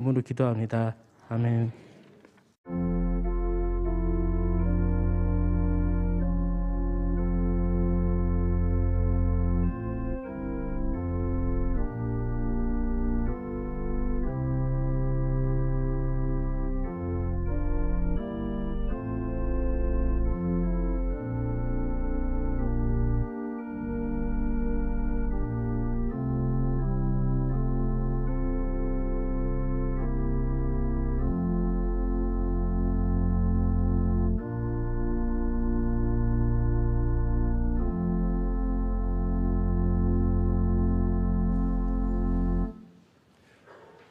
이름으로 기도합니다. 아멘.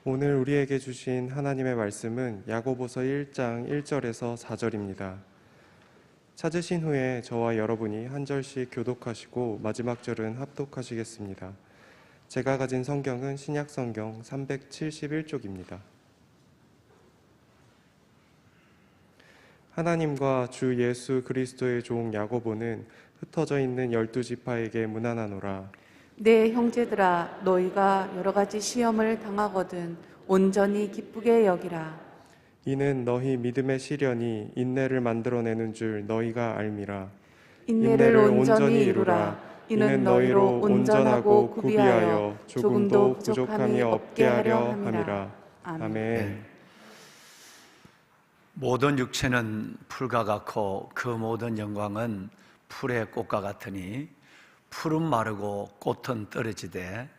오늘 우리에게 주신 하나님의 말씀은 야고보서 1장 1절에서 4절입니다. 찾으신 후에 저와 여러분이 한 절씩 교독하시고 마지막 절은 합독하시겠습니다. 제가 가진 성경은 신약 성경 371쪽입니다. 하나님과 주 예수 그리스도의 종 야고보는 흩어져 있는 12지파에게 문안하노라. 내 형제들아, 너희가 여러 가지 시험을 당하거든 온전히 기쁘게 여기라. 이는 너희 믿음의 시련이 인내를 만들어내는 줄 너희가 알미라. 인내를 온전히 이루라. 이는 너희로 온전하고 구비하여 조금도 부족함이 없게 하려 함이라. 아멘. 모든 육체는 풀과 같고 그 모든 영광은 풀의 꽃과 같으니 풀은 마르고 꽃은 떨어지되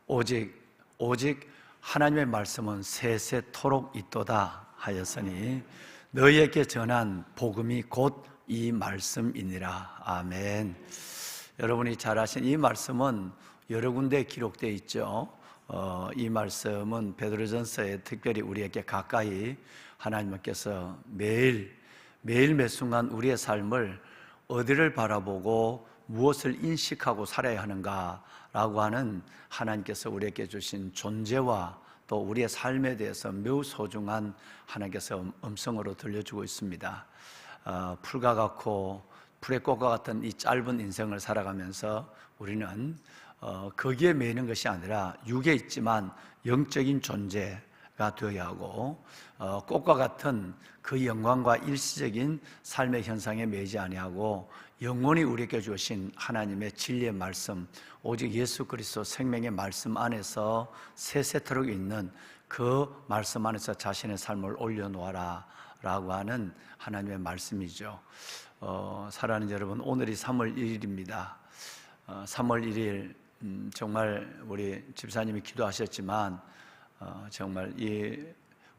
오직 하나님의 말씀은 세세토록 있도다 하였으니 너희에게 전한 복음이 곧 이 말씀이니라. 아멘. 여러분이 잘 아신 이 말씀은 여러 군데 기록되어 있죠. 이 말씀은 베드로전서에 특별히 우리에게 가까이 하나님께서 매일 매 순간 우리의 삶을 어디를 바라보고 무엇을 인식하고 살아야 하는가라고 하는 하나님께서 우리에게 주신 존재와 또 우리의 삶에 대해서 매우 소중한 하나님께서 음성으로 들려주고 있습니다. 풀과 같고 풀의 꽃과 같은 이 짧은 인생을 살아가면서 우리는 거기에 매이는 것이 아니라 육에 있지만 영적인 존재가 되어야 하고 꽃과 같은 그 영광과 일시적인 삶의 현상에 매이지 아니하고 영원히 우리에게 주신 하나님의 진리의 말씀, 오직 예수 그리스도 생명의 말씀 안에서 세세토록 있는 그 말씀 안에서 자신의 삶을 올려놓아라 라고 하는 하나님의 말씀이죠. 사랑하는 여러분, 오늘이 3월 1일입니다 3월 1일 정말 우리 집사님이 기도하셨지만 정말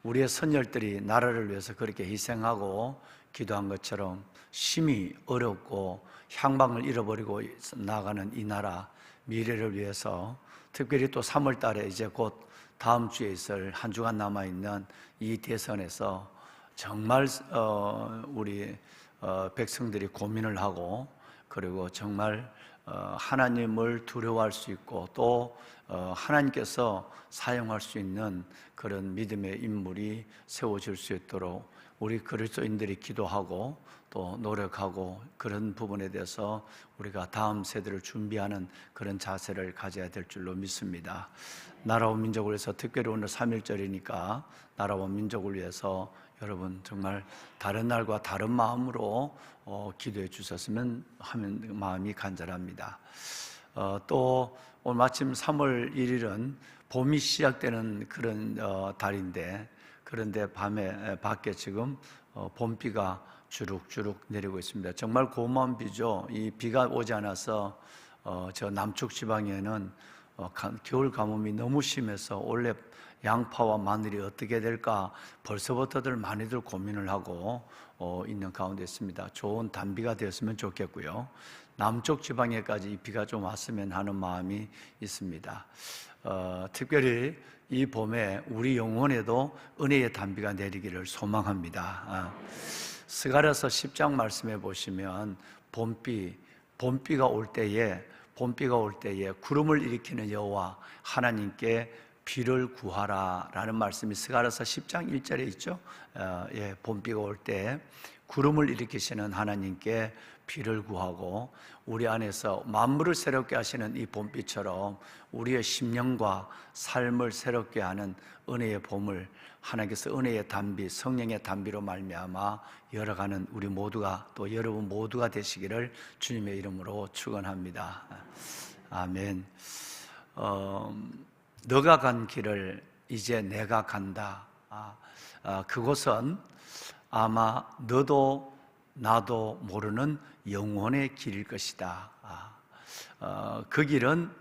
우리의 선열들이 나라를 위해서 그렇게 희생하고 기도한 것처럼 심히 어렵고 향방을 잃어버리고 나가는 이 나라 미래를 위해서 특별히 또 3월 달에 이제 곧 다음 주에 있을 한 주간 남아있는 이 대선에서 정말 우리 백성들이 고민을 하고 그리고 정말 하나님을 두려워할 수 있고 또 하나님께서 사용할 수 있는 그런 믿음의 인물이 세워질 수 있도록 우리 그리스도인들이 기도하고 또 노력하고 그런 부분에 대해서 우리가 다음 세대를 준비하는 그런 자세를 가져야 될 줄로 믿습니다. 나라와 민족을 위해서 특별히 오늘 3.1절이니까 나라와 민족을 위해서 여러분 정말 다른 날과 다른 마음으로 기도해 주셨으면 하는 마음이 간절합니다. 또 오늘 마침 3월 1일은 봄이 시작되는 그런 달인데 그런데 밖에 지금 봄비가 주룩주룩 내리고 있습니다. 정말 고마운 비죠. 이 비가 오지 않아서 저 남쪽 지방에는 겨울 가뭄이 너무 심해서 올해 양파와 마늘이 어떻게 될까 벌써부터들 많이들 고민을 하고 있는 가운데 있습니다. 좋은 단비가 되었으면 좋겠고요. 남쪽 지방에까지 이 비가 좀 왔으면 하는 마음이 있습니다. 특별히 이 봄에 우리 영혼에도 은혜의 단비가 내리기를 소망합니다. 스가랴서 10장 말씀해 보시면 봄비가 올 때에 구름을 일으키는 여호와 하나님께 비를 구하라라는 말씀이 스가랴서 10장 1절에 있죠. 봄비가 올 때 구름을 일으키시는 하나님께 비를 구하고 우리 안에서 만물을 새롭게 하시는 이 봄비처럼 우리의 심령과 삶을 새롭게 하는 은혜의 봄을 하나님께서 은혜의 단비, 성령의 단비로 말미암아 열어가는 우리 모두가, 또 여러분 모두가 되시기를 주님의 이름으로 축원합니다. 아멘. 너가 간 길을 이제 내가 간다. 그곳은 아마 너도 나도 모르는 영혼의 길일 것이다. 그 길은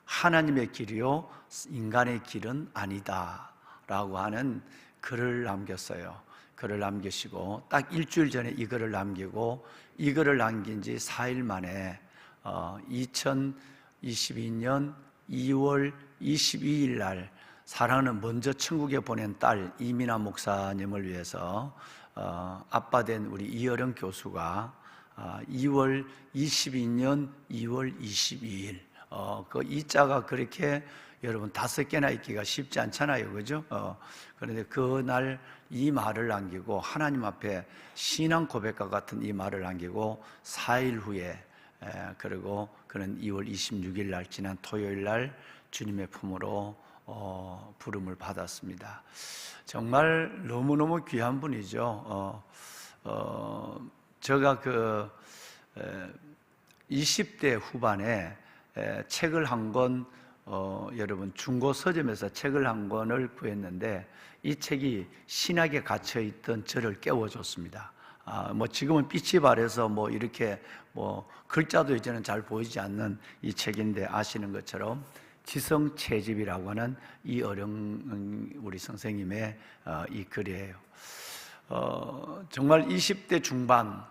하나님의 길이요 인간의 길은 아니다 라고 하는 글을 남겼어요. 글을 남기시고 딱 일주일 전에 이 글을 남기고, 이 글을 남긴 지 4일 만에 2022년 2월 22일 날 사랑하는 먼저 천국에 보낸 딸 이민아 목사님을 위해서 아빠 된 우리 이어령 교수가 2월 22년 2월 22일 그 이자가 그렇게 여러분 5개나 있기가 쉽지 않잖아요, 그죠? 그런데 그날 이 말을 남기고 하나님 앞에 신앙 고백과 같은 이 말을 남기고 4일 후에 그리고 그는 2월 26일 날 지난 토요일 날 주님의 품으로 부름을 받았습니다. 정말 너무너무 귀한 분이죠. 제가 20대 후반에 책을 한 권, 여러분 중고 서점에서 책을 한 권을 구했는데 이 책이 신학에 갇혀있던 저를 깨워줬습니다. 뭐 지금은 빛이 바래서 뭐 이렇게 뭐 글자도 이제는 잘 보이지 않는 이 책인데, 아시는 것처럼 지성채집이라고 하는 이어령 우리 선생님의 이 글이에요. 정말 20대 중반,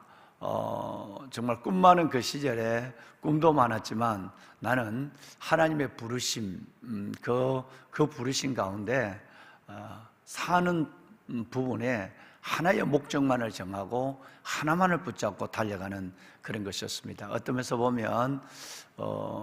정말 꿈 많은 그 시절에 꿈도 많았지만 나는 하나님의 부르심, 그 부르심 가운데 사는 부분에 하나의 목적만을 정하고 하나만을 붙잡고 달려가는 그런 것이었습니다. 어떤 면에서 보면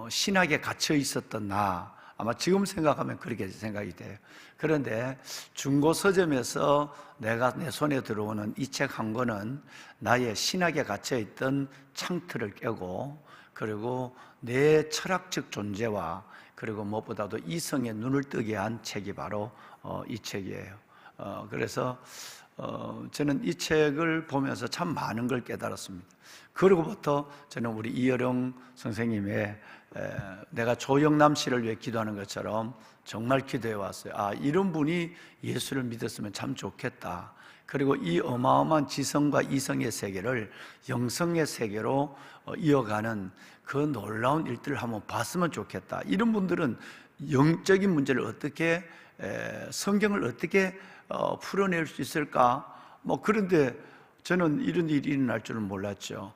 신학에 갇혀 있었던 나, 아마 지금 생각하면 그렇게 생각이 돼요. 그런데 중고 서점에서 내가 내 손에 들어오는 이 책 한 권은 나의 신학에 갇혀 있던 창틀을 깨고, 그리고 내 철학적 존재와 그리고 무엇보다도 이성의 눈을 뜨게 한 책이 바로 이 책이에요. 그래서 저는 이 책을 보면서 참 많은 걸 깨달았습니다. 그러고부터 저는 우리 이어령 선생님의 내가 조영남 씨를 위해 기도하는 것처럼 정말 기도해 왔어요. 이런 분이 예수를 믿었으면 참 좋겠다. 그리고 이 어마어마한 지성과 이성의 세계를 영성의 세계로 이어가는 그 놀라운 일들을 한번 봤으면 좋겠다. 이런 분들은 영적인 문제를 어떻게, 성경을 어떻게 풀어낼 수 있을까? 그런데 저는 이런 일이 일어날 줄은 몰랐죠.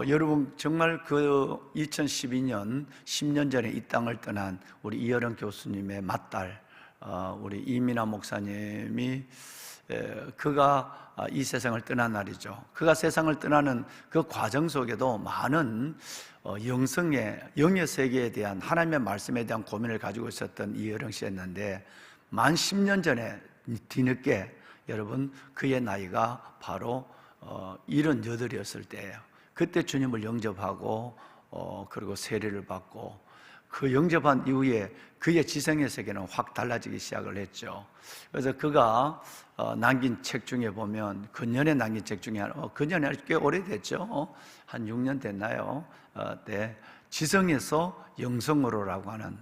여러분 정말 그 2012년 10년 전에 이 땅을 떠난 우리 이어령 교수님의 맏딸 우리 이민아 목사님이 그가 이 세상을 떠난 날이죠. 그가 세상을 떠나는 그 과정 속에도 많은 영의 세계에 대한 하나님의 말씀에 대한 고민을 가지고 있었던 이어령 씨였는데, 만 10년 전에 뒤늦게 여러분 그의 나이가 바로 78이었을 때예요. 그때 주님을 영접하고 그리고 세례를 받고, 그 영접한 이후에 그의 지성의 세계는 확 달라지기 시작을 했죠. 그래서 그가 남긴 책 중에 보면, 근년에 남긴 책 중에 하나, 근년에 꽤 오래됐죠. 한 6년 됐나요? 네, 지성에서 영성으로라고 하는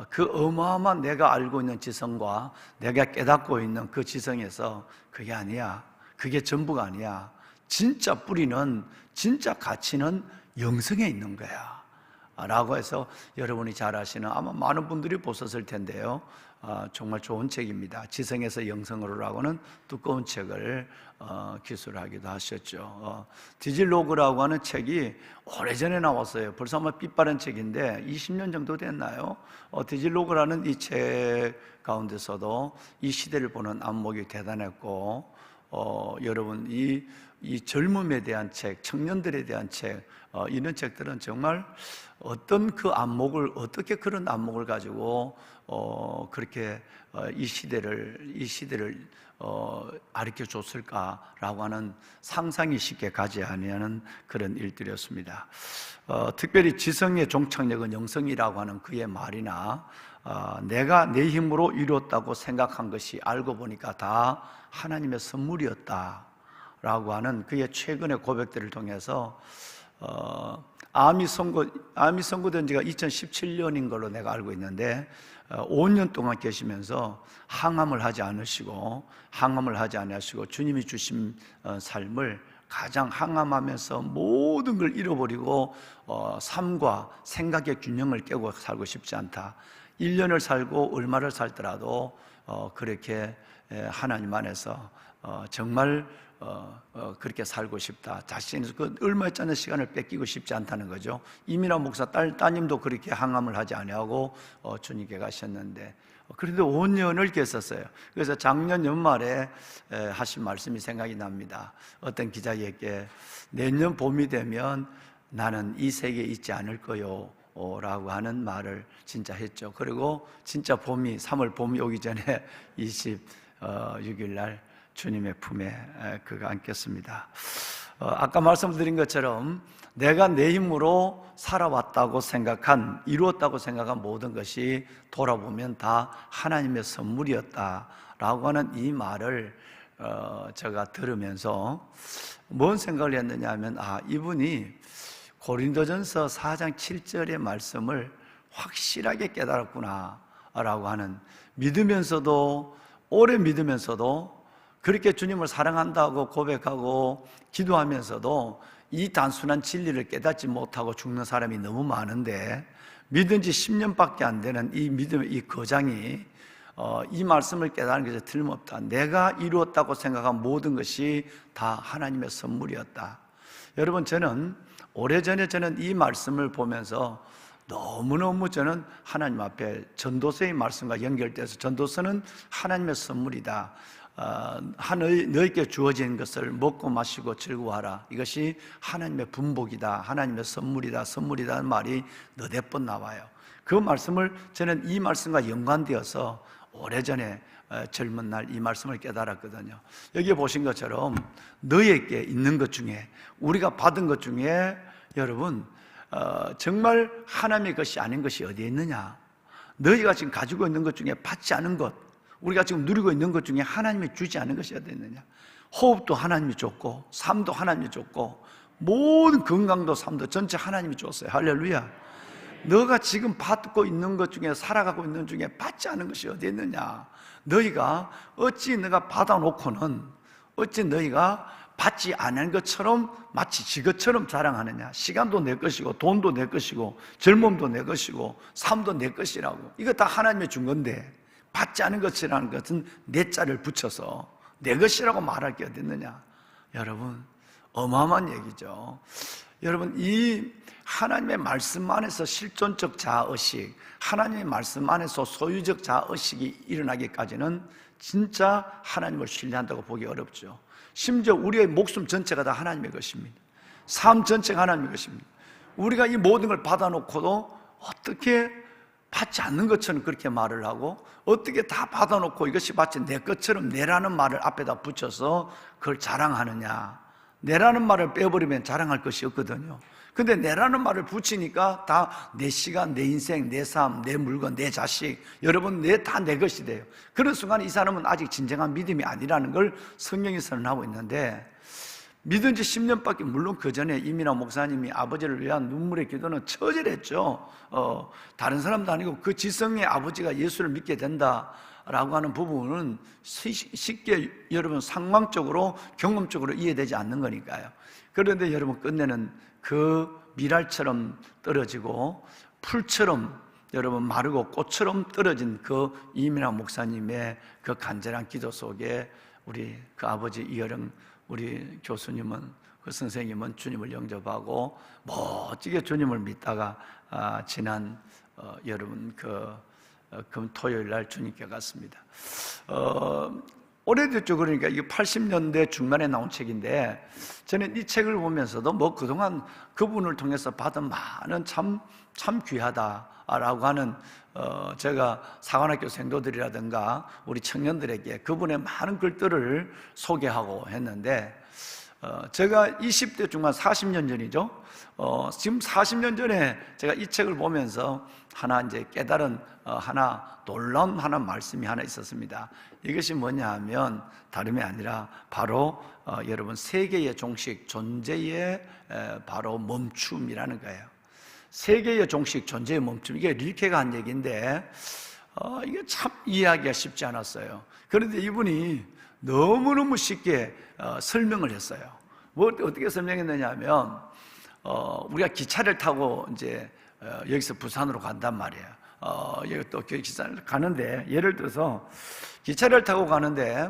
그 어마어마한 내가 알고 있는 지성과 내가 깨닫고 있는 그 지성에서 그게 아니야, 그게 전부가 아니야, 진짜 뿌리는, 진짜 가치는 영성에 있는 거야 라고 해서 여러분이 잘 아시는, 아마 많은 분들이 보셨을 텐데요, 정말 좋은 책입니다. 지성에서 영성으로라고 하는 두꺼운 책을 기술하기도 하셨죠. 디질로그라고 하는 책이 오래전에 나왔어요. 벌써 아마 빛바랜 책인데 20년 정도 됐나요? 디질로그라는 이 책 가운데서도 이 시대를 보는 안목이 대단했고, 여러분 이 젊음에 대한 책, 청년들에 대한 책, 이런 책들은 정말 어떤 그 안목을, 어떻게 그런 안목을 가지고 그렇게 이 시대를 가르쳐 줬을까라고 하는 상상이 쉽게 가지 아니하는 그런 일들이었습니다. 특별히 지성의 종착역은 영성이라고 하는 그의 말이나 내가 내 힘으로 이루었다고 생각한 것이 알고 보니까 다 하나님의 선물이었다라고 하는 그의 최근의 고백들을 통해서 암이 선고된 지가 2017년인 걸로 내가 알고 있는데 5년 동안 계시면서 항암을 하지 않으시고 주님이 주신 삶을 가장 항암하면서 모든 걸 잃어버리고 삶과 생각의 균형을 깨고 살고 싶지 않다. 1년을 살고 얼마를 살더라도 그렇게 하나님 안에서 정말 그렇게 살고 싶다. 자신에서 그 얼마짜리 시간을 뺏기고 싶지 않다는 거죠. 이민아 목사 따님도 그렇게 항암을 하지 아니하고 주님께 가셨는데 그래도 5년을 계셨어요. 그래서 작년 연말에 하신 말씀이 생각이 납니다. 어떤 기자에게 내년 봄이 되면 나는 이 세계에 있지 않을 거요 라고 하는 말을 진짜 했죠. 그리고 진짜 3월 봄이 오기 전에 26일 날 주님의 품에 그가 안겼습니다. 아까 말씀드린 것처럼 내가 내 힘으로 살아왔다고 이루었다고 생각한 모든 것이 돌아보면 다 하나님의 선물이었다라고 하는 이 말을 제가 들으면서 뭔 생각을 했느냐 하면 이분이 고린도전서 4장 7절의 말씀을 확실하게 깨달았구나 라고 하는, 오래 믿으면서도 그렇게 주님을 사랑한다고 고백하고 기도하면서도 이 단순한 진리를 깨닫지 못하고 죽는 사람이 너무 많은데, 믿은 지 10년밖에 안 되는 이 믿음의 이 거장이 이 말씀을 깨달은 것이 틀림없다. 내가 이루었다고 생각한 모든 것이 다 하나님의 선물이었다. 여러분, 오래전에 저는 이 말씀을 보면서 너무너무 저는 하나님 앞에 전도서의 말씀과 연결돼서, 전도서는 하나님의 선물이다. 너희에게 주어진 것을 먹고 마시고 즐거워하라. 이것이 하나님의 분복이다. 하나님의 선물이다는 말이 너댓 번 나와요. 그 말씀을 저는 이 말씀과 연관되어서 오래전에 젊은 날 이 말씀을 깨달았거든요. 여기 보신 것처럼 너희에게 있는 것 중에, 우리가 받은 것 중에 여러분 정말 하나님의 것이 아닌 것이 어디에 있느냐? 너희가 지금 가지고 있는 것 중에 받지 않은 것, 우리가 지금 누리고 있는 것 중에 하나님이 주지 않은 것이 어디 있느냐? 호흡도 하나님이 줬고, 삶도 하나님이 줬고, 모든 건강도 삶도 전체 하나님이 줬어요. 할렐루야. 너가 지금 받고 있는 것 중에, 살아가고 있는 것 중에 받지 않은 것이 어디 있느냐? 너희가 어찌 내가 받아놓고는 어찌 너희가 받지 않은 것처럼 마치 지 것처럼 자랑하느냐? 시간도 내 것이고, 돈도 내 것이고, 젊음도 내 것이고, 삶도 내 것이라고. 이거 다 하나님이 준 건데, 받지 않은 것이라는 것은 내 자를 붙여서 내 것이라고 말할 게 어디 있느냐? 여러분, 어마어마한 얘기죠. 여러분, 이 하나님의 말씀 안에서 실존적 자아의식, 하나님의 말씀 안에서 소유적 자아의식이 일어나기까지는 진짜 하나님을 신뢰한다고 보기 어렵죠. 심지어 우리의 목숨 전체가 다 하나님의 것입니다. 삶 전체가 하나님의 것입니다. 우리가 이 모든 걸 받아놓고도 어떻게 받지 않는 것처럼 그렇게 말을 하고, 어떻게 다 받아놓고 이것이 마치 내 것처럼 내라는 말을 앞에다 붙여서 그걸 자랑하느냐? 내라는 말을 빼버리면 자랑할 것이 없거든요. 근데 내라는 말을 붙이니까 다 내 시간, 내 인생, 내 삶, 내 물건, 내 자식, 여러분 다 내 것이 돼요. 그런 순간 이 사람은 아직 진정한 믿음이 아니라는 걸 성경이 선언하고 있는데, 믿은 지 10년밖에, 물론 그 전에 이민아 목사님이 아버지를 위한 눈물의 기도는 처절했죠. 다른 사람도 아니고 그 지성의 아버지가 예수를 믿게 된다라고 하는 부분은 쉽게 여러분 상황적으로, 경험적으로 이해되지 않는 거니까요. 그런데 여러분, 끝내는 그 미랄처럼 떨어지고 풀처럼 여러분 마르고 꽃처럼 떨어진 그 이민아 목사님의 그 간절한 기도 속에 우리 그 아버지 이여령 우리 교수님은, 그 선생님은 주님을 영접하고 멋지게 주님을 믿다가 지난 여러분 그 토요일 날 주님께 갔습니다. 오래됐죠. 그러니까 이게 80년대 중반에 나온 책인데, 저는 이 책을 보면서도 뭐 그동안 그분을 통해서 받은 많은 참 귀하다라고 하는 제가 사관학교 생도들이라든가 우리 청년들에게 그분의 많은 글들을 소개하고 했는데, 제가 20대 중반 40년 전이죠. 지금 40년 전에 제가 이 책을 보면서 하나 이제 깨달은 하나 놀라운 하나 말씀이 하나 있었습니다. 이것이 뭐냐 하면 다름이 아니라 바로 여러분 세계의 종식 존재의 바로 멈춤이라는 거예요. 세계의 종식 존재의 멈춤, 이게 릴케가 한 얘기인데 이게 참 이해하기가 쉽지 않았어요. 그런데 이분이 너무너무 쉽게 설명을 했어요. 뭐 어떻게 설명했느냐 하면 우리가 기차를 타고 이제 여기서 부산으로 간단 말이에요. 여기 또 기차를 가는데, 예를 들어서 기차를 타고 가는데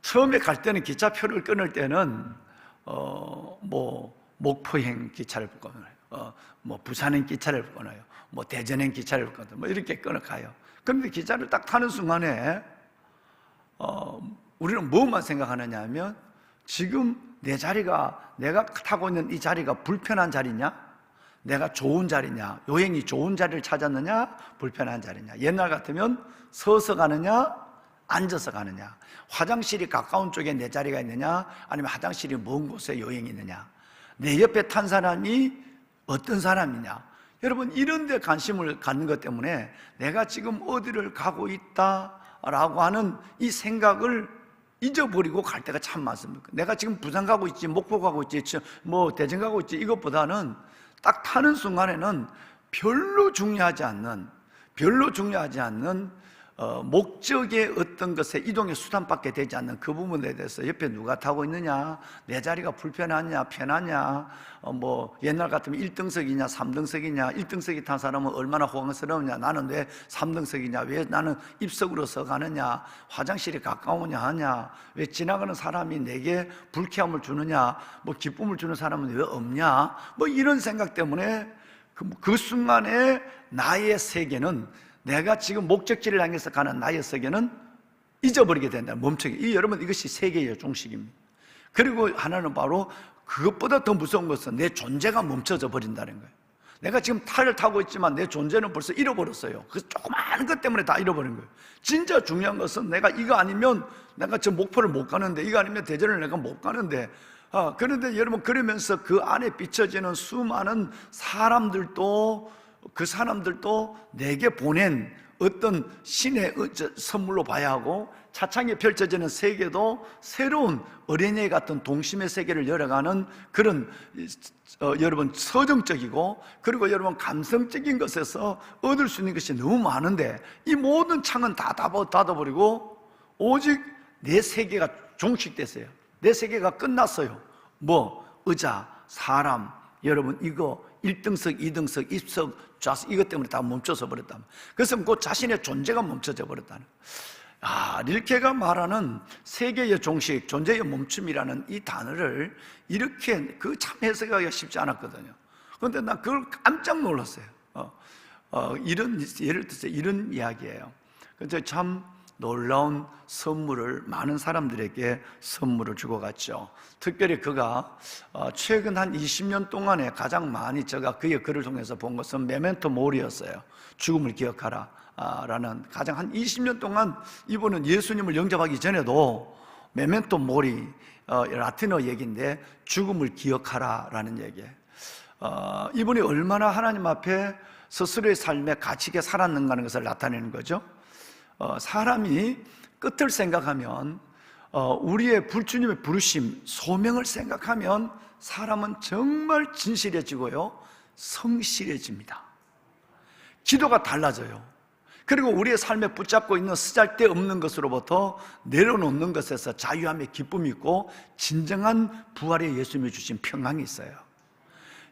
처음에 갈 때는 기차표를 끊을 때는 뭐 목포행 기차를 끊어요. 뭐 부산행 기차를 끊어요. 뭐 대전행 기차를 끊어요. 뭐 이렇게 끊어 가요. 그런데 기차를 딱 타는 순간에 우리는 뭐만 생각하느냐 하면 지금 내 자리가, 내가 타고 있는 이 자리가 불편한 자리냐? 내가 좋은 자리냐? 여행이 좋은 자리를 찾았느냐? 불편한 자리냐? 옛날 같으면 서서 가느냐? 앉아서 가느냐? 화장실이 가까운 쪽에 내 자리가 있느냐? 아니면 화장실이 먼 곳에 여행이 있느냐? 내 옆에 탄 사람이 어떤 사람이냐? 여러분, 이런 데 관심을 갖는 것 때문에 내가 지금 어디를 가고 있다라고 하는 이 생각을 잊어버리고 갈 때가 참 많습니다. 내가 지금 부산 가고 있지, 목포 가고 있지, 뭐 대전 가고 있지, 이것보다는 딱 타는 순간에는 별로 중요하지 않는 목적의 어떤 것에 이동의 수단밖에 되지 않는 그 부분에 대해서 옆에 누가 타고 있느냐, 내 자리가 불편하냐, 편하냐, 뭐 옛날 같으면 1등석이냐 3등석이냐, 1등석이 탄 사람은 얼마나 호강스러우냐, 나는 왜 3등석이냐, 왜 나는 입석으로서 가느냐, 화장실이 가까우냐 하냐, 왜 지나가는 사람이 내게 불쾌함을 주느냐, 뭐 기쁨을 주는 사람은 왜 없냐, 뭐 이런 생각 때문에 그 순간에 나의 세계는, 내가 지금 목적지를 향해서 가는 나의 세계는 잊어버리게 된다. 멈추게. 여러분, 이것이 세계의 종식입니다. 그리고 하나는 바로 그것보다 더 무서운 것은 내 존재가 멈춰져 버린다는 거예요. 내가 지금 탈을 타고 있지만 내 존재는 벌써 잃어버렸어요. 그 조그마한 것 때문에 다 잃어버린 거예요. 진짜 중요한 것은 내가 이거 아니면 내가 저 목포를 못 가는데, 이거 아니면 대전을 내가 못 가는데, 그런데 여러분, 그러면서 그 안에 비춰지는 수많은 사람들도, 그 사람들도 내게 보낸 어떤 신의 선물로 봐야 하고, 차창에 펼쳐지는 세계도 새로운 어린애 같은 동심의 세계를 열어가는 그런 여러분 서정적이고, 그리고 여러분 감성적인 것에서 얻을 수 있는 것이 너무 많은데, 이 모든 창은 다 닫아버리고 오직 내 세계가 종식됐어요. 내 세계가 끝났어요. 뭐 의자, 사람, 여러분 이거 1등석, 2등석, 입석, 좌석, 이것 때문에 다 멈춰서 버렸다. 그래서 그 자신의 존재가 멈춰져 버렸다는. 릴케가 말하는 세계의 종식, 존재의 멈춤이라는 이 단어를 이렇게 그 참 해석하기가 쉽지 않았거든요. 그런데 난 그걸 깜짝 놀랐어요. 이런, 예를 들어서 이런 이야기예요. 근데 참 놀라운 선물을 많은 사람들에게 선물을 주고 갔죠. 특별히 그가 최근 한 20년 동안에 가장 많이 제가 그의 글을 통해서 본 것은 메멘토 모리였어요. 죽음을 기억하라 라는, 가장 한 20년 동안 이분은 예수님을 영접하기 전에도 메멘토 모리, 라틴어 얘기인데 죽음을 기억하라 라는 얘기예요. 이분이 얼마나 하나님 앞에 스스로의 삶에 가치있게 살았는가 하는 것을 나타내는 거죠. 사람이 끝을 생각하면, 우리의 주님의 부르심, 소명을 생각하면 사람은 정말 진실해지고요, 성실해집니다. 기도가 달라져요. 그리고 우리의 삶에 붙잡고 있는 쓰잘데없는 것으로부터 내려놓는 것에서 자유함의 기쁨이 있고, 진정한 부활의 예수님이 주신 평강이 있어요.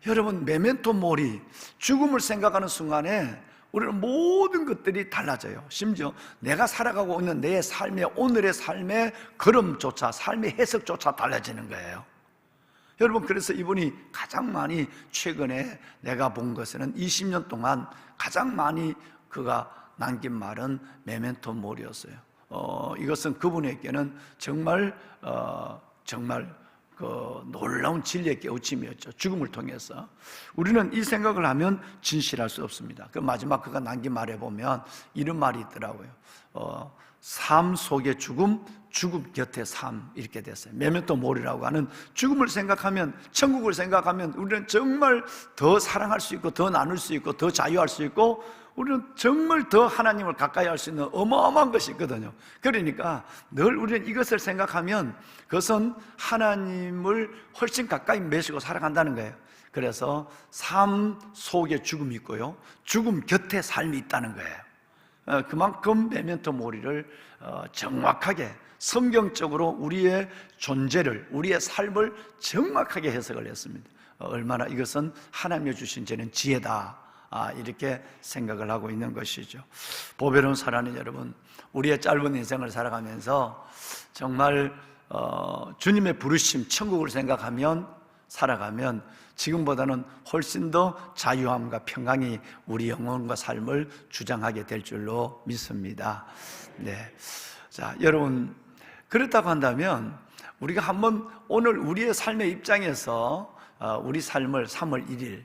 여러분, 메멘토 모리, 죽음을 생각하는 순간에 우리는 모든 것들이 달라져요. 심지어 내가 살아가고 있는 내 삶의, 오늘의 삶의 걸음조차, 삶의 해석조차 달라지는 거예요. 여러분, 그래서 이분이 가장 많이, 최근에 내가 본 것에는 20년 동안 가장 많이 그가 남긴 말은 메멘토 모리였어요. 이것은 그분에게는 정말 그 놀라운 진리의 깨우침이었죠. 죽음을 통해서. 우리는 이 생각을 하면 진실할 수 없습니다. 그 마지막 그가 남긴 말에 보면 이런 말이 있더라고요. 삶 속의 죽음, 죽음 곁에 삶, 이렇게 됐어요. 메멘토 모리라고 하는, 죽음을 생각하면, 천국을 생각하면 우리는 정말 더 사랑할 수 있고, 더 나눌 수 있고, 더 자유할 수 있고, 우리는 정말 더 하나님을 가까이 할 수 있는 어마어마한 것이 있거든요. 그러니까 늘 우리는 이것을 생각하면 그것은 하나님을 훨씬 가까이 매시고 살아간다는 거예요. 그래서 삶 속에 죽음이 있고요, 죽음 곁에 삶이 있다는 거예요. 그만큼 메멘토 모리를 정확하게 성경적으로 우리의 존재를, 우리의 삶을 정확하게 해석을 했습니다. 얼마나 이것은 하나님이 주신 저는 지혜다, 이렇게 생각을 하고 있는 것이죠. 보배로운 사랑하는 여러분, 우리의 짧은 인생을 살아가면서 정말 주님의 부르심, 천국을 생각하면 살아가면 지금보다는 훨씬 더 자유함과 평강이 우리 영혼과 삶을 주장하게 될 줄로 믿습니다. 네. 자, 여러분, 그렇다고 한다면 우리가 한번 오늘 우리의 삶의 입장에서 우리 삶을 3월 1일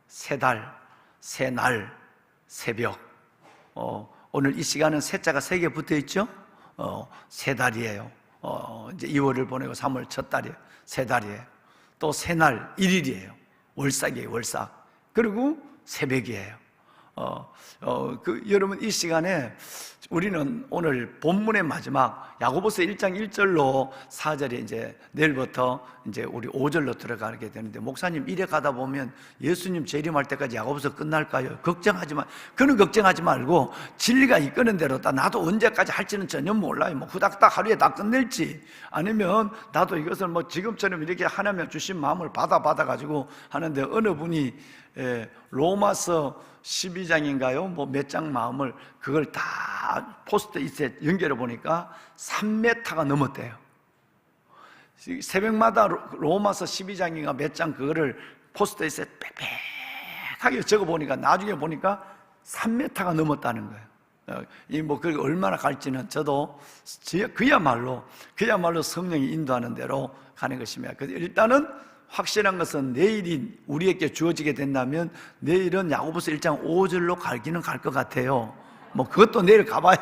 세 달, 세 날, 새벽, 오늘 이 시간은 세자가 3개 붙어 있죠? 세 달이에요. 이제 2월을 보내고 3월 첫 달이에요. 세 달이에요. 또 세 날, 1일이에요. 월삭이에요, 월삭. 그리고 새벽이에요. 여러분, 이 시간에 우리는 오늘 본문의 마지막 야고보서 1장 1절로 4절에 이제 내일부터 이제 우리 5절로 들어가게 되는데, 목사님 이래 가다 보면 예수님 재림할 때까지 야고보서 끝날까요? 그는 걱정하지 말고 진리가 이끄는 대로 나도 언제까지 할지는 전혀 몰라요. 뭐 후닥닥 하루에 다 끝낼지, 아니면 나도 이것을 뭐 지금처럼 이렇게 하나님 주신 마음을 받아가지고 하는데, 어느 분이 로마서 12장인가요? 뭐 몇 장 마음을 그걸 다 포스트잇에 연결해 보니까 3m가 넘었대요. 새벽마다 로마서 12장인가 몇 장 그거를 포스트잇에 빽빽하게 적어 보니까 나중에 보니까 3m가 넘었다는 거예요. 이 뭐 그게 얼마나 갈지는 저도 그야말로 성령이 인도하는 대로 가는 것입니다. 일단은 확실한 것은 내일이 우리에게 주어지게 된다면 내일은 야고보서 1장 5절로 갈기는 갈 것 같아요. 뭐 그것도 내일 가봐야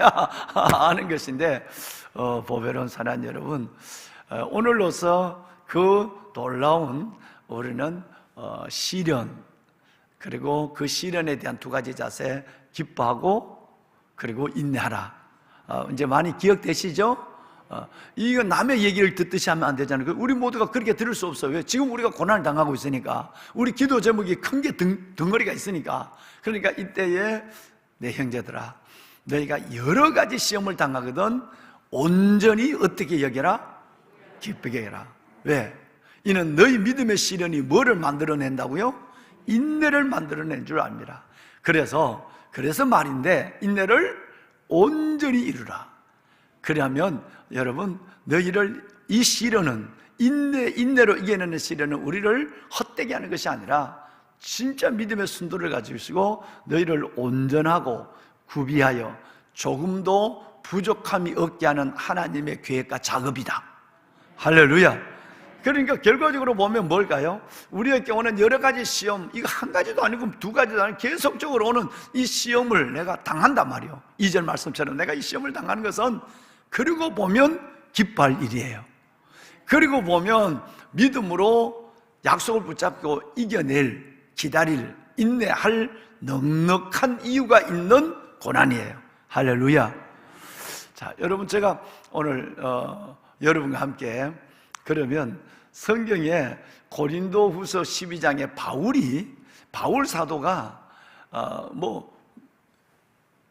아는 것인데, 보배로운 사랑하는 여러분, 오늘로서 그 놀라운 우리는 시련, 그리고 그 시련에 대한 2가지 자세, 기뻐하고 그리고 인내하라. 이제 많이 기억되시죠? 이거 남의 얘기를 듣듯이 하면 안 되잖아요. 우리 모두가 그렇게 들을 수 없어요. 왜? 지금 우리가 고난을 당하고 있으니까, 우리 기도 제목이 큰 게 덩어리가 있으니까. 그러니까 이때에 내 형제들아, 너희가 여러 가지 시험을 당하거든 온전히 어떻게 여겨라? 기쁘게 해라. 왜? 이는 너희 믿음의 시련이 뭐를 만들어낸다고요? 인내를 만들어낸 줄 압니다. 그래서 말인데, 인내를 온전히 이루라. 그러면 여러분, 너희를 이 시련은 인내로 이겨내는 시련은 우리를 헛되게 하는 것이 아니라 진짜 믿음의 순도를 가지고 너희를 온전하고 구비하여 조금도 부족함이 없게 하는 하나님의 계획과 작업이다. 할렐루야. 그러니까 결과적으로 보면 뭘까요? 우리에게 오는 여러 가지 시험, 이거 한 가지도 아니고 2가지도 아니고 계속적으로 오는 이 시험을 내가 당한단 말이에요. 2절 말씀처럼 내가 이 시험을 당하는 것은, 그리고 보면 기뻐할 일이에요. 그리고 보면 믿음으로 약속을 붙잡고 이겨낼, 기다릴, 인내할 넉넉한 이유가 있는 고난이에요. 할렐루야. 자, 여러분, 제가 오늘 여러분과 함께 그러면 성경에 고린도후서 12장에 바울 사도가 뭐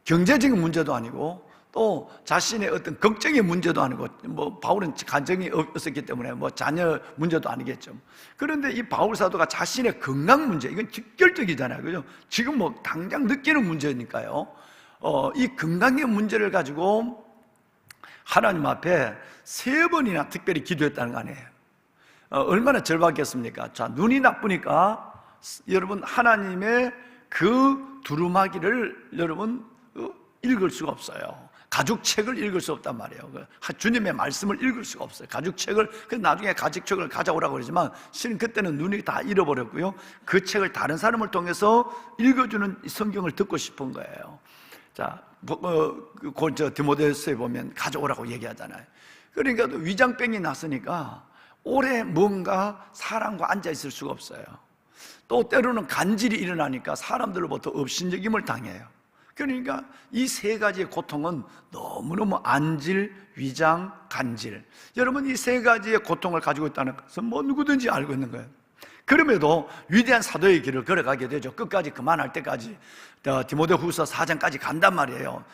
경제적인 문제도 아니고 또 자신의 어떤 걱정의 문제도 아니고, 뭐 바울은 가정이 없었기 때문에 뭐 자녀 문제도 아니겠죠. 그런데 이 바울 사도가 자신의 건강 문제, 이건 직결적이잖아요, 그죠? 지금 뭐 당장 느끼는 문제니까요. 이 건강의 문제를 가지고 하나님 앞에 3번이나 특별히 기도했다는 거 아니에요. 얼마나 절박했습니까? 자, 눈이 나쁘니까 여러분, 하나님의 그 두루마기를 여러분 읽을 수가 없어요. 가죽책을 읽을 수 없단 말이에요. 주님의 말씀을 읽을 수가 없어요. 가죽책을, 나중에 가죽책을 가져오라고 그러지만 실은 그때는 눈이 다 잃어버렸고요. 그 책을 다른 사람을 통해서 읽어주는 성경을 듣고 싶은 거예요. 자, 디모데후서에 보면 가져오라고 얘기하잖아요. 그러니까 위장병이 났으니까 오래 뭔가 사람과 앉아있을 수가 없어요. 또 때로는 간질이 일어나니까 사람들로부터 업신여김을 당해요. 그러니까 이 세 가지의 고통은 너무너무 안질, 위장, 간질. 여러분 이 세 가지의 고통을 가지고 있다는 것은 뭐 누구든지 알고 있는 거예요. 그럼에도 위대한 사도의 길을 걸어가게 되죠. 끝까지 그만할 때까지 디모데후서 4장까지 간단 말이에요.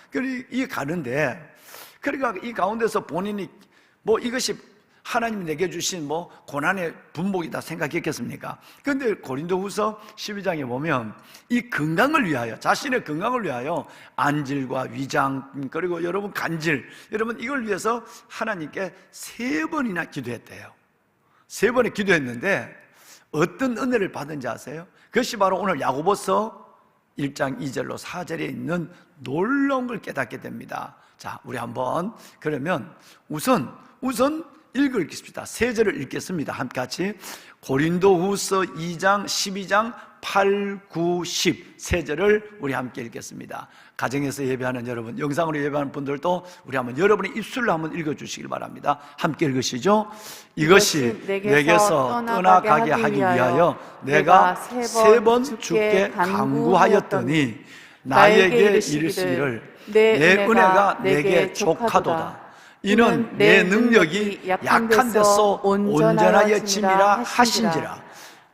이 가는데 그러니까 이 가운데서 본인이 뭐 이것이 하나님이 내게 주신 뭐 고난의 분복이다 생각했겠습니까? 그런데 고린도후서 12장에 보면 이 건강을 위하여, 자신의 건강을 위하여 안질과 위장 그리고 여러분 간질, 여러분 이걸 위해서 하나님께 3번이나 기도했대요. 3번에 기도했는데 어떤 은혜를 받은지 아세요? 그것이 바로 오늘 야고보서 1장 2절로 4절에 있는 놀라운 걸 깨닫게 됩니다. 자, 우리 한번 그러면 우선 읽겠습니다. 3절을 읽겠습니다. 함께 같이. 고린도후서 2장 12장 8, 9, 10 3절을 우리 함께 읽겠습니다. 가정에서 예배하는 여러분, 영상으로 예배하는 분들도 우리 한번 여러분의 입술로 한번 읽어주시길 바랍니다. 함께 읽으시죠. 이것이 내게서 떠나가게 하기 위하여 내가 3번 주께 간구하였더니 나에게 이르시기를 내 은혜가 내게 족하도다. 이는 내 능력이 약한 데서 온전하여 짐이라 하신지라.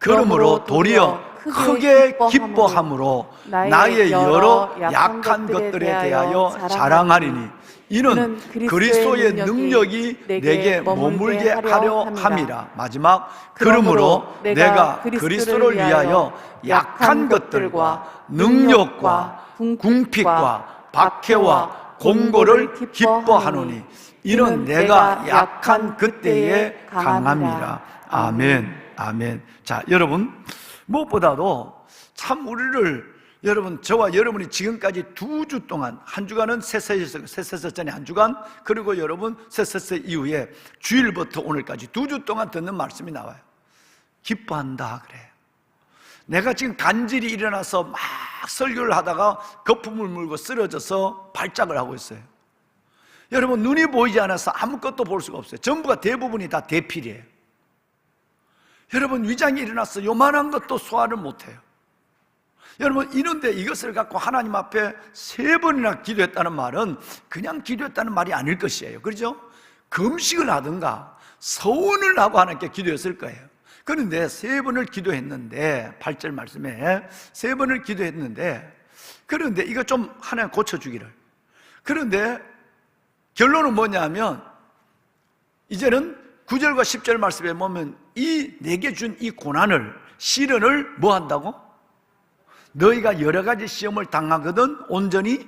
그러므로 도리어 크게 기뻐함으로 나의 여러 약한 것들에 대하여 자랑하리니 이는 그리스도의 능력이 내게 머물게 하려 함이라. 마지막, 그러므로 내가 그리스도를 위하여 약한 것들과 능력과 궁핍과 박해와 공고를 기뻐하노니 이는 내가 약한 그때에 강함이라. 아멘, 아멘. 자, 여러분 무엇보다도 참 우리를, 여러분 저와 여러분이 지금까지 2주 동안, 한 주간은 셋셋 전에 한 주간, 그리고 여러분 셋셋 이후에 주일부터 오늘까지 2주 동안 듣는 말씀이 나와요. 기뻐한다 그래요. 내가 지금 간질이 일어나서 막 설교를 하다가 거품을 물고 쓰러져서 발작을 하고 있어요. 여러분 눈이 보이지 않아서 아무것도 볼 수가 없어요. 전부가 대부분이 다 대필이에요. 여러분 위장이 일어나서 요만한 것도 소화를 못해요. 여러분 이런데 이것을 갖고 하나님 앞에 3번이나 기도했다는 말은 그냥 기도했다는 말이 아닐 것이에요. 그렇죠? 금식을 하든가 서운을 하고 하나님께 기도했을 거예요. 그런데 3번을 기도했는데 8절 말씀에 3번을 기도했는데, 그런데 이거 좀 하나님 고쳐주기를. 그런데 결론은 뭐냐면 이제는 9절과 10절 말씀에 보면 이 내게 준 이 고난을, 시련을 뭐 한다고? 너희가 여러 가지 시험을 당하거든 온전히.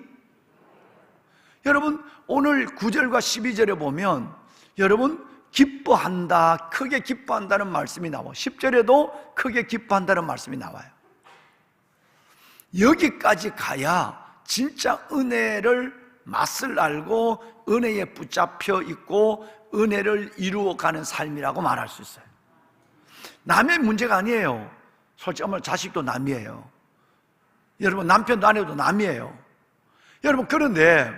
여러분 오늘 9절과 12절에 보면 여러분 기뻐한다, 크게 기뻐한다는 말씀이 나와요. 10절에도 크게 기뻐한다는 말씀이 나와요. 여기까지 가야 진짜 은혜를 맛을 알고 은혜에 붙잡혀 있고 은혜를 이루어가는 삶이라고 말할 수 있어요. 남의 문제가 아니에요. 솔직히 말하면 자식도 남이에요. 여러분 남편도 아내도 남이에요. 여러분 그런데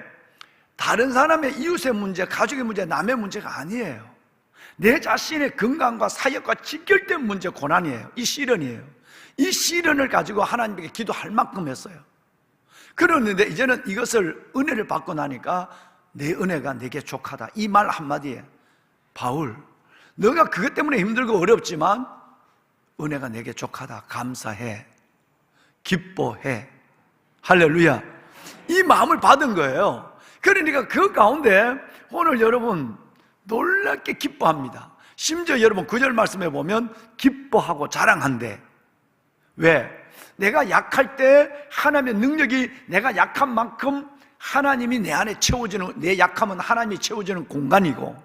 다른 사람의 이웃의 문제, 가족의 문제, 남의 문제가 아니에요. 내 자신의 건강과 사역과 직결된 문제, 고난이에요. 이 시련이에요. 이 시련을 가지고 하나님께 기도할 만큼 했어요. 그러는데 이제는 이것을 은혜를 받고 나니까 내 은혜가 내게 족하다, 이 말 한마디에 바울 너가 그것 때문에 힘들고 어렵지만 은혜가 내게 족하다, 감사해, 기뻐해, 할렐루야, 이 마음을 받은 거예요. 그러니까 그 가운데 오늘 여러분 놀랍게 기뻐합니다. 심지어 여러분 9절 말씀에 보면 기뻐하고 자랑한대. 왜? 내가 약할 때 하나님의 능력이, 내가 약한 만큼 하나님이 내 안에 채워주는, 내 약함은 하나님이 채워주는 공간이고,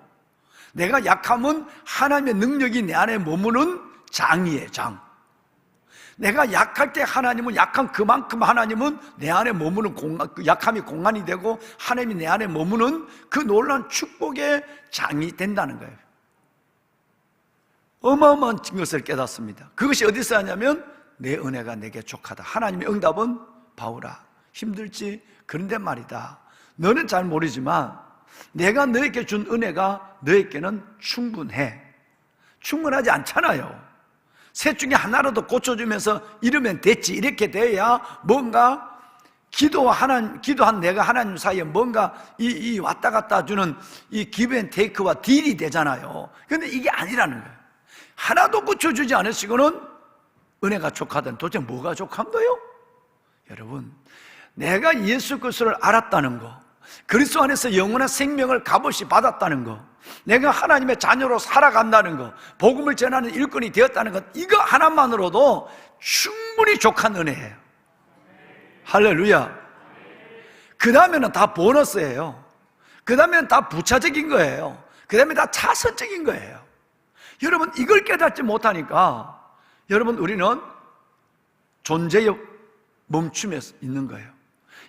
내가 약함은 하나님의 능력이 내 안에 머무는 장이에요. 장. 내가 약할 때 하나님은 약한 그만큼 하나님은 내 안에 머무는 공간, 그 약함이 공간이 되고 하나님이 내 안에 머무는 그 놀라운 축복의 장이 된다는 거예요. 어마어마한 것을 깨닫습니다. 그것이 어디서 하냐면 내 은혜가 내게 족하다. 하나님의 응답은 바울아 힘들지? 그런데 말이다, 너는 잘 모르지만 내가 너에게 준 은혜가 너에게는 충분해. 충분하지 않잖아요. 셋 중에 하나라도 고쳐주면서 이러면 됐지, 이렇게 돼야 뭔가 기도한 내가 하나님 사이에 뭔가 이 왔다 갔다 주는 이 기브 앤 테이크와 딜이 되잖아요. 그런데 이게 아니라는 거예요. 하나도 고쳐주지 않으시고는 은혜가 족하든 도대체 뭐가 족한 거예요? 여러분, 내가 예수 그리스도를 알았다는 거, 그리스도 안에서 영원한 생명을 값없이 받았다는 거, 내가 하나님의 자녀로 살아간다는 거, 복음을 전하는 일꾼이 되었다는 것, 이거 하나만으로도 충분히 족한 은혜예요. 할렐루야. 그 다음에는 다 보너스예요. 그 다음에는 다 부차적인 거예요. 그 다음에 다 차선적인 거예요. 여러분, 이걸 깨닫지 못하니까 여러분 우리는 존재의 멈춤에 있는 거예요.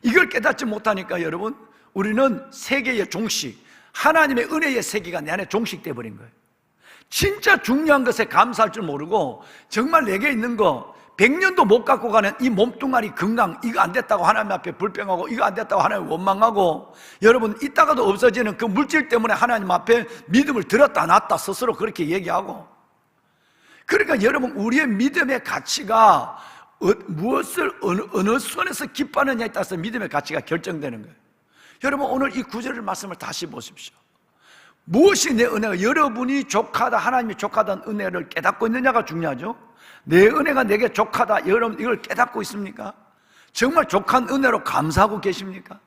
이걸 깨닫지 못하니까 여러분 우리는 세계의 종식, 하나님의 은혜의 세계가 내 안에 종식돼 버린 거예요. 진짜 중요한 것에 감사할 줄 모르고 정말 내게 있는 거 100년도 못 갖고 가는 이 몸뚱아리 건강, 이거 안 됐다고 하나님 앞에 불평하고 이거 안 됐다고 하나님 원망하고, 여러분 있다가도 없어지는 그 물질 때문에 하나님 앞에 믿음을 들었다 놨다 스스로 그렇게 얘기하고. 그러니까 여러분 우리의 믿음의 가치가 무엇을 어느 선에서 기뻐하느냐에 따라서 믿음의 가치가 결정되는 거예요. 여러분 오늘 이 구절의 말씀을 다시 보십시오. 무엇이 내 은혜가, 여러분이 족하다, 하나님이 족하다는 은혜를 깨닫고 있느냐가 중요하죠. 내 은혜가 내게 족하다, 여러분 이걸 깨닫고 있습니까? 정말 족한 은혜로 감사하고 계십니까?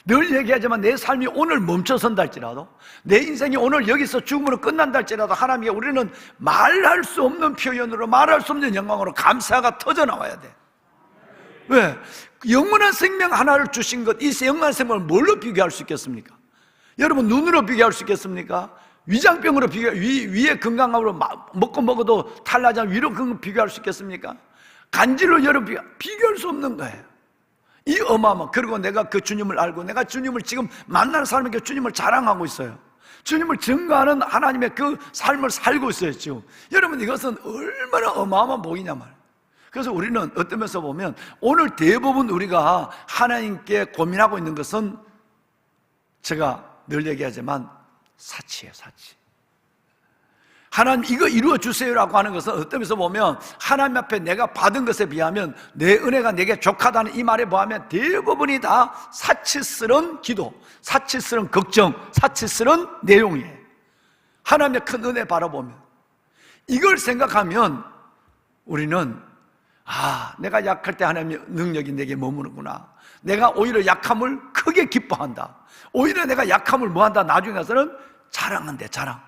늘 얘기하지만 내 삶이 오늘 멈춰선다 할지라도, 내 인생이 오늘 여기서 죽음으로 끝난다 할지라도 하나님께 우리는 말할 수 없는 표현으로, 말할 수 없는 영광으로 감사가 터져나와야 돼. 왜? 영원한 생명 하나를 주신 것, 이 영원한 생명을 뭘로 비교할 수 있겠습니까? 여러분 눈으로 비교할 수 있겠습니까? 위장병으로 위에 건강함으로 먹고 먹어도 탈나지 않은 위로 건강 비교할 수 있겠습니까? 간질로 여러분 비교할 수 없는 거예요. 이 어마어마. 그리고 내가 그 주님을 알고 내가 주님을 지금 만나는 사람에게 주님을 자랑하고 있어요. 주님을 증거하는 하나님의 그 삶을 살고 있어요 지금. 여러분 이것은 얼마나 어마어마한 복이냐 말이에요. 그래서 우리는 어떤 면에서 보면 오늘 대부분 우리가 하나님께 고민하고 있는 것은 제가 늘 얘기하지만 사치예요, 사치. 하나님 이거 이루어 주세요라고 하는 것은 어떤 면에서 보면 하나님 앞에 내가 받은 것에 비하면 내 은혜가 내게 족하다는 이 말에 비하면 대부분이 다 사치스러운 기도, 사치스러운 걱정, 사치스러운 내용이에요. 하나님의 큰 은혜 바라보면 이걸 생각하면 우리는 내가 약할 때 하나님의 능력이 내게 머무르구나. 내가 오히려 약함을 크게 기뻐한다. 오히려 내가 약함을 뭐한다? 나중에 가서는 자랑한대, 자랑.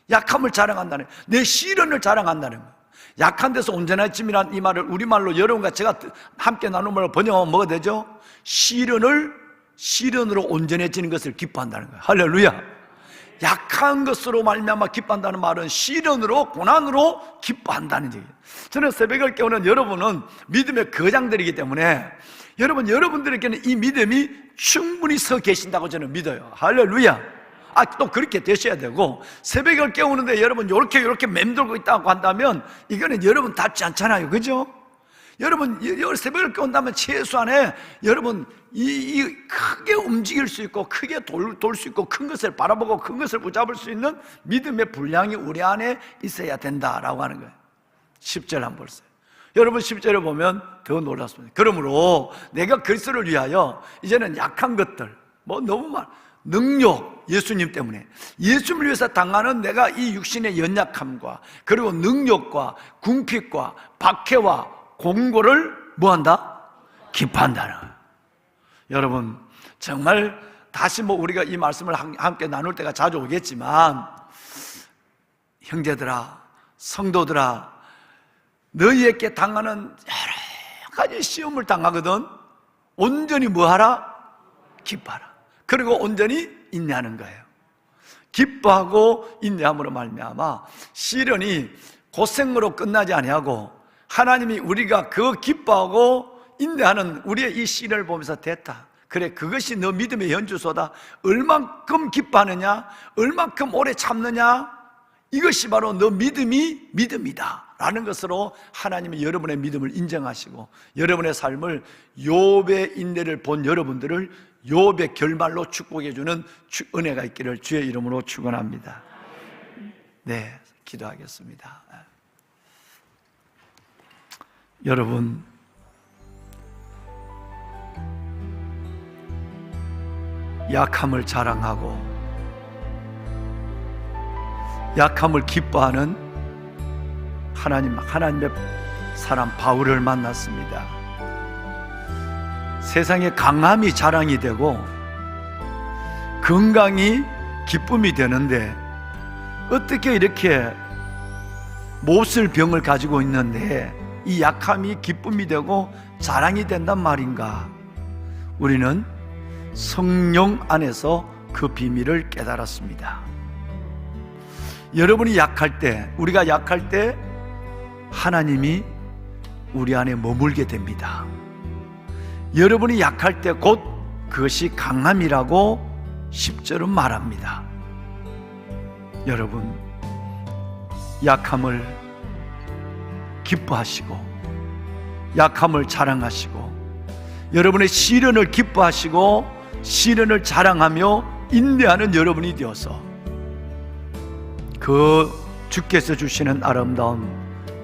약함을 자랑한다는, 내 시련을 자랑한다는 거예요. 약한 데서 온전해짐이란 이 말을 우리말로 여러분과 제가 함께 나눈 말로 번역하면 뭐가 되죠? 시련으로 온전해지는 것을 기뻐한다는 거예요. 할렐루야. 약한 것으로 말미암아 기뻐한다는 말은 시련으로, 고난으로 기뻐한다는 얘기예요. 저는 새벽을 깨우는 여러분은 믿음의 거장들이기 때문에 여러분들에게는 이 믿음이 충분히 서 계신다고 저는 믿어요. 할렐루야. 또 그렇게 되셔야 되고, 새벽을 깨우는데 여러분 이렇게 맴돌고 있다고 한다면 이거는 여러분 답지 않잖아요. 그죠? 여러분 새벽을 깨운다면 최소한에 여러분 이 크게 움직일 수 있고 크게 돌 수 있고 큰 것을 바라보고 큰 것을 붙잡을 수 있는 믿음의 분량이 우리 안에 있어야 된다라고 하는 거예요. 10절 한번 보세요. 여러분 10절을 보면 더 놀랍습니다. 그러므로 내가 그리스도를 위하여 이제는 약한 것들, 너무 능력, 예수님 때문에 예수님을 위해서 당하는 내가 이 육신의 연약함과 그리고 능력과 궁핍과 박해와 공고를 뭐한다? 기뻐한다는 거예요. 여러분 정말 다시 우리가 이 말씀을 함께 나눌 때가 자주 오겠지만, 형제들아, 성도들아, 너희에게 당하는 여러 가지 시험을 당하거든 온전히 뭐하라? 기뻐하라. 그리고 온전히 인내하는 거예요. 기뻐하고 인내함으로 말미암아 시련이 고생으로 끝나지 아니하고 하나님이 우리가 그 기뻐하고 인내하는 우리의 이 시련을 보면서 됐다, 그래 그것이 너 믿음의 연주소다, 얼만큼 기뻐하느냐, 얼만큼 오래 참느냐, 이것이 바로 너 믿음이 믿음이다 라는 것으로 하나님이 여러분의 믿음을 인정하시고 여러분의 삶을 욥의 인내를 본 여러분들을 욥의 결말로 축복해 주는 은혜가 있기를 주의 이름으로 축원합니다. 네, 기도하겠습니다. 여러분, 약함을 자랑하고 약함을 기뻐하는 하나님의 사람 바울을 만났습니다. 세상에 강함이 자랑이 되고 건강이 기쁨이 되는데 어떻게 이렇게 못쓸 병을 가지고 있는데 이 약함이 기쁨이 되고 자랑이 된단 말인가? 우리는 성령 안에서 그 비밀을 깨달았습니다. 여러분이 약할 때, 우리가 약할 때 하나님이 우리 안에 머물게 됩니다. 여러분이 약할 때 곧 그것이 강함이라고 10절은 말합니다. 여러분, 약함을 기뻐하시고 약함을 자랑하시고 여러분의 시련을 기뻐하시고 시련을 자랑하며 인내하는 여러분이 되어서 그 주께서 주시는 아름다운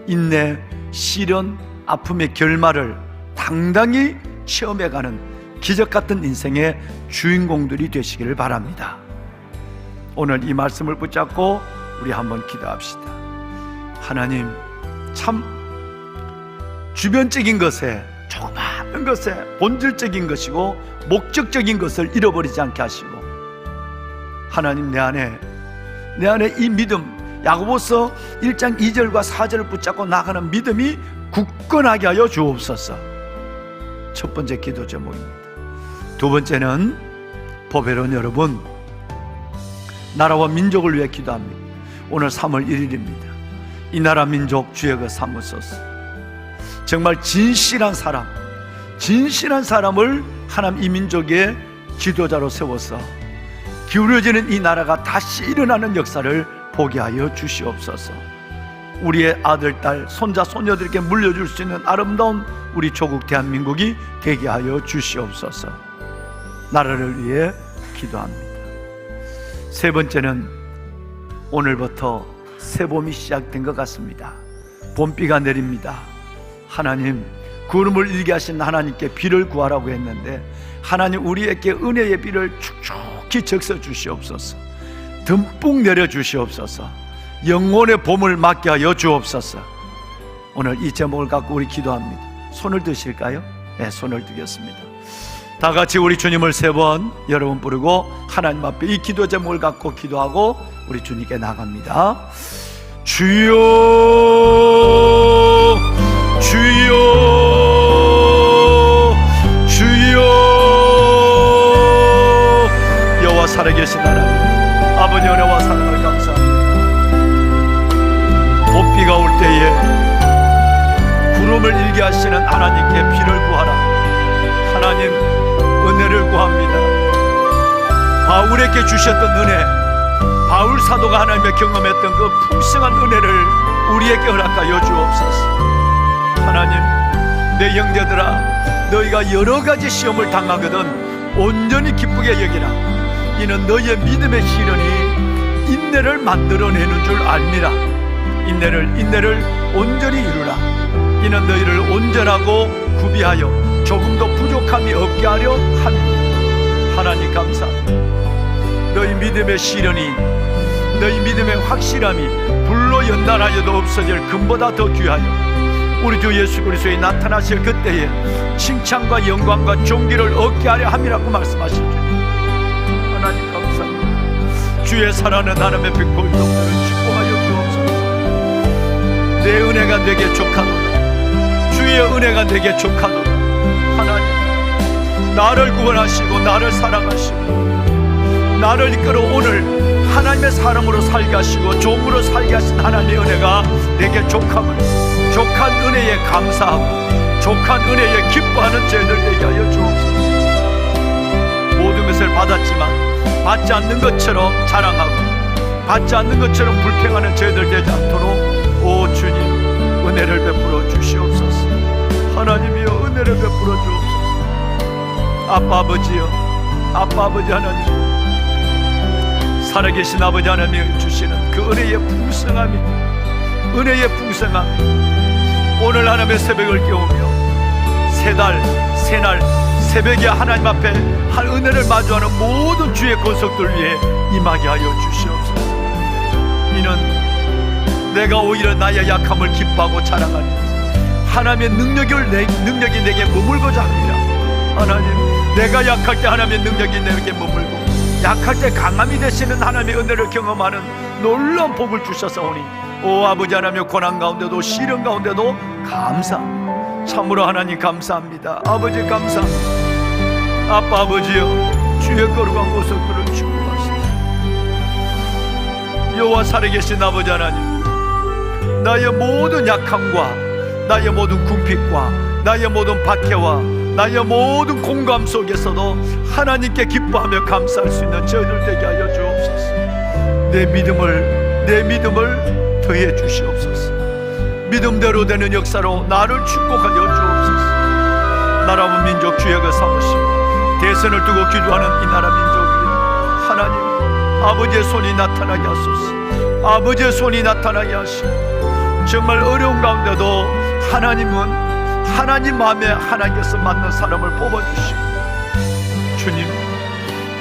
인내, 시련, 아픔의 결말을 당당히 체험해가는 기적같은 인생의 주인공들이 되시기를 바랍니다. 오늘 이 말씀을 붙잡고 우리 한번 기도합시다. 하나님, 참 주변적인 것에, 조그마한 것에 본질적인 것이고 목적적인 것을 잃어버리지 않게 하시고, 하나님, 내 안에 이 믿음, 야고보서 1장 2절과 4절을 붙잡고 나가는 믿음이 굳건하게 하여 주옵소서. 첫 번째 기도 제목입니다. 두 번째는 보배로운 여러분, 나라와 민족을 위해 기도합니다. 오늘 3월 1일입니다. 이 나라 민족 주의 것 삼으소서. 정말 진실한 사람을 하나님 이 민족의 지도자로 세워서 기울어지는 이 나라가 다시 일어나는 역사를 보게 하여 주시옵소서. 우리의 아들, 딸, 손자, 손녀들에게 물려줄 수 있는 아름다운 우리 조국 대한민국이 되게 하여 주시옵소서. 나라를 위해 기도합니다. 세 번째는 오늘부터 새봄이 시작된 것 같습니다. 봄비가 내립니다. 하나님, 구름을 일게 하신 하나님께 비를 구하라고 했는데 하나님, 우리에게 은혜의 비를 축축히 적셔 주시옵소서. 듬뿍 내려 주시옵소서. 영혼의 봄을 맞게 하여 주옵소서. 오늘 이 제목을 갖고 우리 기도합니다. 손을 드실까요? 네, 손을 드겠습니다. 다 같이 우리 주님을 세 번 여러분 부르고 하나님 앞에 이 기도 제목을 갖고 기도하고 우리 주님께 나갑니다. 주여, 주여, 주여. 여호와 살아계신 하나님, 아버지 은혜와 사랑을 감사합니다. 봄비가 올 때에 구름을 일게 하시는 하나님께 비를 구하라. 하나님, 은혜를 구합니다. 바울에게 주셨던 은혜, 바울 사도가 하나님의 경험했던 그 풍성한 은혜를 우리에게 허락하여 주옵소서. 하나님, 내 형제들아, 너희가 여러 가지 시험을 당하거든 온전히 기쁘게 여기라. 이는 너희의 믿음의 시련이 인내를 만들어내는 줄 알미라. 인내를 온전히 이루라. 이는 너희를 온전하고 구비하여 조금도 부족함이 없게 하려 함입니다. 하나님 감사합니다. 너희 믿음의 시련이, 너희 믿음의 확실함이 불로 연단하여도 없어질 금보다 더 귀하여 우리 주 예수 그리스도의 나타나실 그때에 칭찬과 영광과 존귀를 얻게 하려 함이라고 말씀하신 줄 하나님 감사합니다. 주의 사랑은 하나님의 백골 동들을 축복하여 주옵소서. 내 은혜가 내게 족하도다. 주의 은혜가 내게 족하도다. 하나님, 나를 구원하시고 나를 사랑하시고 나를 이끌어 오늘 하나님의 사람으로 살게 하시고 종으로 살게 하신 하나님의 은혜가 내게 족함을 족한 은혜에 감사하고 족한 은혜에 기뻐하는 저희들 되게 하여 주옵소서. 모든 것을 받았지만 받지 않는 것처럼 자랑하고 받지 않는 것처럼 불평하는 저희들 되지 않도록 오 주님 은혜를 베풀어 주시옵소서. 하나님이여 은혜를 베풀어 주옵소서. 아빠 아버지여, 아빠 아버지 하나님, 살아계신 아버지 하나님이 주시는 그 은혜의 풍성함이, 은혜의 풍성함이 오늘 하나님의 새벽을 깨우며 새날 새벽에 하나님 앞에 한 은혜를 마주하는 모든 주의 권속들 위해 임하게 하여 주시옵소서. 이는 내가 오히려 나의 약함을 기뻐하고 자랑하니 하나님의 능력이 내게 머물고자 합니다. 하나님, 내가 약할 때 하나님의 능력이 내게 머물고 약할 때 강함이 되시는 하나님의 은혜를 경험하는 놀라운 복을 주셔서오니 오 아버지 하나님의 고난 가운데도 시련 가운데도 감사합니다. 참으로 하나님 감사합니다. 아버지 감사합니다. 아빠 아버지여, 주의 거룩한 고속들을 축복하소서. 여호와 살아계신 아버지 하나님, 나의 모든 약함과 나의 모든 궁핍과 나의 모든 박해와 나의 모든 공감 속에서도 하나님께 기뻐하며 감사할 수 있는 저희들 되게 하여 주옵소서. 내 믿음을 더해 주시옵소서. 믿음대로 되는 역사로 나를 축복하여 주옵소서. 나라와 민족 주역을 삼으시고 대선을 두고 기도하는 이 나라 민족이 하나님 아버지의 손이 나타나게 하소서. 아버지의 손이 나타나게 하시고 정말 어려운 가운데도 하나님은 하나님 마음에 하나님께서 맞는 사람을 뽑아주시고 주님,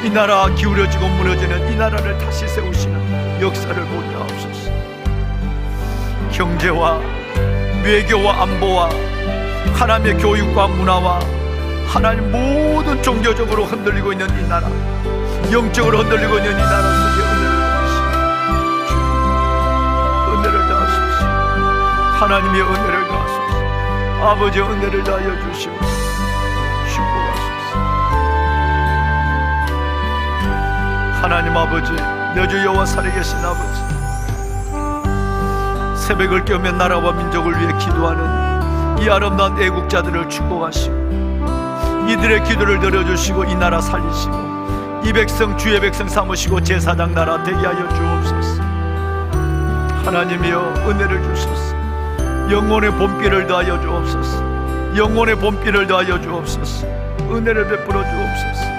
이 나라 기울어지고 무너지는 이 나라를 다시 세우시는 역사를 보게 하옵소서. 경제와 외교와 안보와 하나님의 교육과 문화와 하나님 모든 종교적으로 흔들리고 있는 이 나라, 영적으로 흔들리고 있는 이 나라 속에 은혜를 더하소서. 하나님의 은혜를 더하소서. 아버지의 은혜를 다하여 주시옵소서. 축복하소서. 하나님 아버지, 내 주 여호와 살아계신 아버지, 새벽을 깨우며 나라와 민족을 위해 기도하는 이 아름다운 애국자들을 축복하시고 이들의 기도를 들어주시고 이 나라 살리시고 이 백성 주의 백성 삼으시고 제사장 나라 되게 하여 주옵소서. 하나님이여 은혜를 주소서. 영혼의 봄비를 더하여 주옵소서. 영혼의 봄비를 더하여 주옵소서. 은혜를 베풀어 주옵소서.